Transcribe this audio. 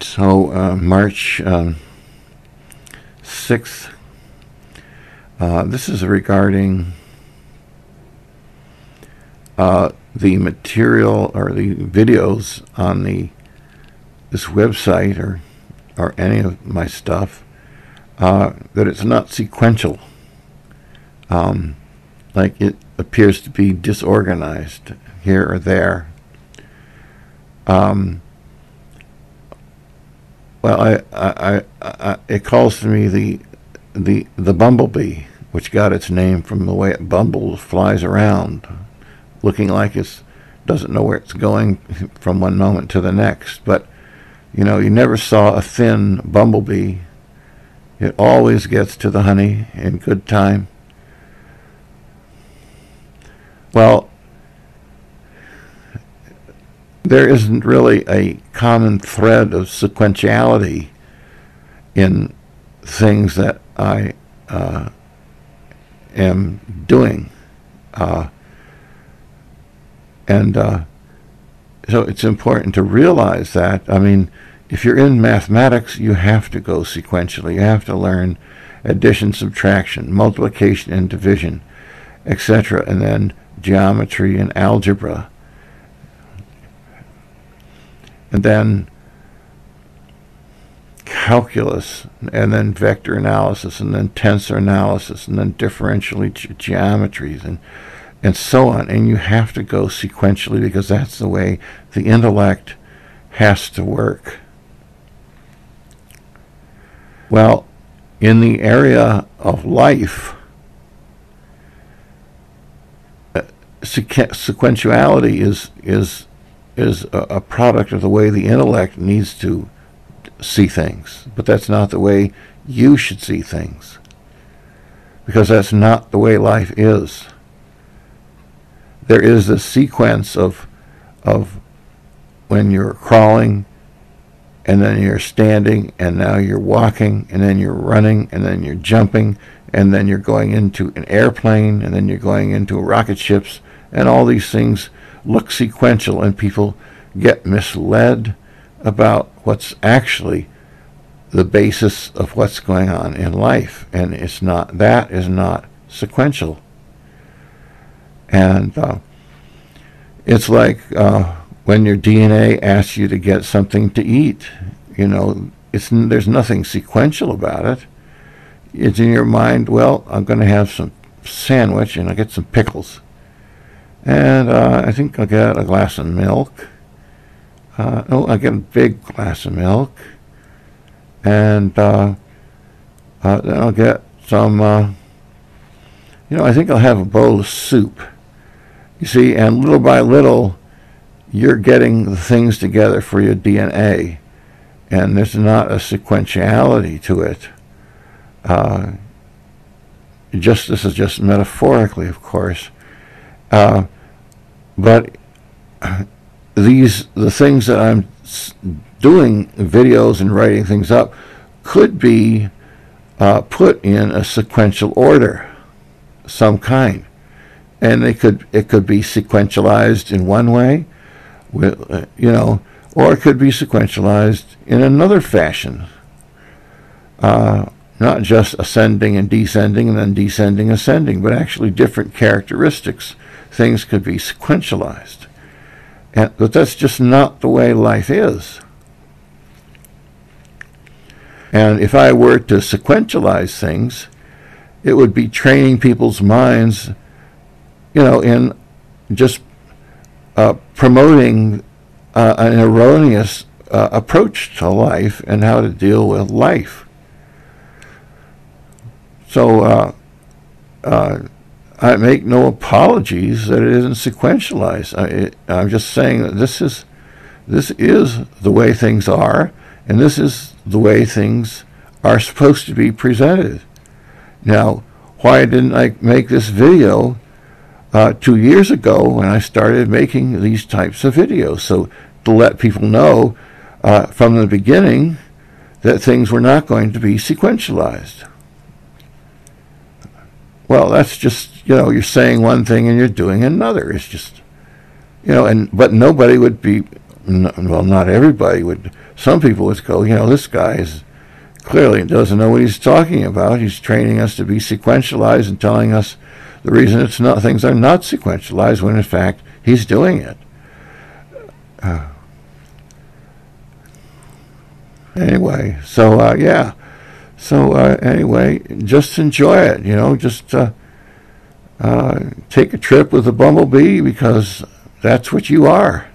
So March 6th, this is regarding the material or the videos on this website or any of my stuff, that it's not sequential. Like it appears to be disorganized here or there. Well, it calls to me the bumblebee, which got its name from the way it flies around, looking like it doesn't know where it's going from one moment to the next. But, you know, you never saw a thin bumblebee. It always gets to the honey in good time. Well, there isn't really a common thread of sequentiality in things that I am doing. So it's important to realize that. I mean, if you're in mathematics, you have to go sequentially. You have to learn addition, subtraction, multiplication, and division, etc., and then geometry and algebra. And then calculus, and then vector analysis, and then tensor analysis, and then differential geometries, and so on. And you have to go sequentially because that's the way the intellect has to work. Well, in the area of life, sequentiality is a product of the way the intellect needs to see things, but that's not the way you should see things, because that's not the way life is. There is a sequence of when you're crawling, and then you're standing, and now you're walking, and then you're running, and then you're jumping, and then you're going into an airplane, and then you're going into rocket ships, and all these things look sequential, and people get misled about what's actually the basis of what's going on in life, and it's not. That is not sequential. And it's like when your DNA asks you to get something to eat. You know, there's nothing sequential about it. It's in your mind, well, I'm going to have some sandwich, and I'll get some pickles. And I think I'll get a glass of milk. I'll get a big glass of milk. And then I'll get some, I think I'll have a bowl of soup. You see, and little by little, you're getting the things together for your DNA. And there's not a sequentiality to it. This is just metaphorically, of course. But the things that I'm doing, videos and writing things up, could be put in a sequential order, some kind, and it could be sequentialized in one way, or it could be sequentialized in another fashion. Not just ascending and descending, and then descending, ascending, but actually different characteristics. Things could be sequentialized. But that's just not the way life is. And if I were to sequentialize things, it would be training people's minds, in just promoting an erroneous approach to life and how to deal with life. So I make no apologies that it isn't sequentialized. I'm just saying that this is the way things are, and this is the way things are supposed to be presented. Now, why didn't I make this video 2 years ago when I started making these types of videos? So to let people know from the beginning that things were not going to be sequentialized. Well, that's just, you're saying one thing and you're doing another. It's just, but nobody would be well, not everybody would. Some people would go, this guy is clearly doesn't know what he's talking about. He's training us to be sequentialized and telling us the reason things are not sequentialized when in fact he's doing it. Anyway, so yeah. So anyway, just enjoy it. Just take a trip with the bumblebee, because that's what you are.